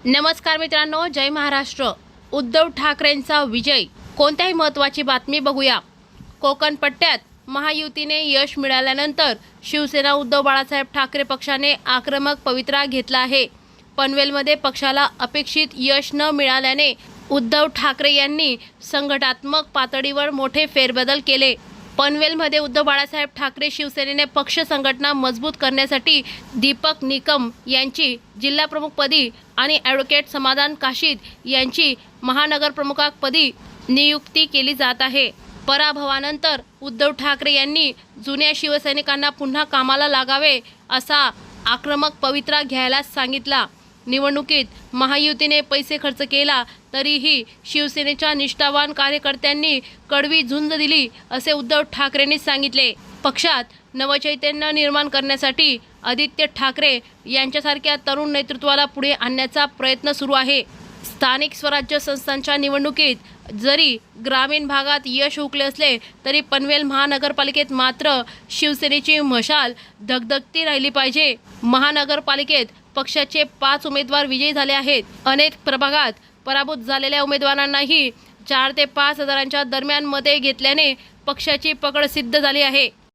नमस्कार मित्रांनो, जय महाराष्ट्र। उद्धव ठाकरेंचा विजय, कोणत्याही महत्त्वाची बातमी बघूया। कोकण पट्ट्यात महायुतीने यश मिळाल्यानंतर शिवसेना उद्धव बाळासाहेब ठाकरे पक्षाने आक्रमक पवित्रा घेतला आहे। पनवेलमध्ये पक्षाला अपेक्षित यश न मिळाल्याने उद्धव ठाकरे यांनी संघटनात्मक पातळीवर मोठे फेरबदल केले। पनवेलमध्ये उद्धव बाळासाहेब ठाकरे शिवसेनेने पक्ष संघटना मजबूत करण्यासाठी दीपक निकम यांची जिल्हाप्रमुखपदी आणि ॲडव्होकेट समाधान काशीद यांची महानगरप्रमुखपदी नियुक्ती केली जात आहे। पराभवानंतर उद्धव ठाकरे यांनी जुन्या शिवसैनिकांना पुन्हा कामाला लागावे असा आक्रमक पवित्रा घ्यायला सांगितला। निवडणुकीत महायुतीने पैसे खर्च केला तरीही शिवसेनेच्या निष्ठावान कार्यकर्त्यांनी कडवी झुंज दिली असे उद्धव ठाकरेंनी सांगितले। पक्षात नवचैतन्य निर्माण करण्यासाठी आदित्य ठाकरे यांच्यासारख्या तरुण नेतृत्वाला पुढे आणण्याचा प्रयत्न सुरू आहे। स्थानिक स्वराज्य संस्थांच्या निवडणुकीत जरी ग्रामीण भागात यश हुकले असले तरी पनवेल महानगरपालिकेत मात्र शिवसेनेची मशाल धगधगती राहिली पाहिजे। महानगरपालिकेत पक्षाचे 5 उमेदवार विजयी झाले आहेत। अनेक प्रभागात पराभूत झालेल्या उमेदवारांनाही 4 ते 5 हजारांच्या दरम्यान मते घेतल्याने पक्षाची पकड सिद्ध झाली आहे।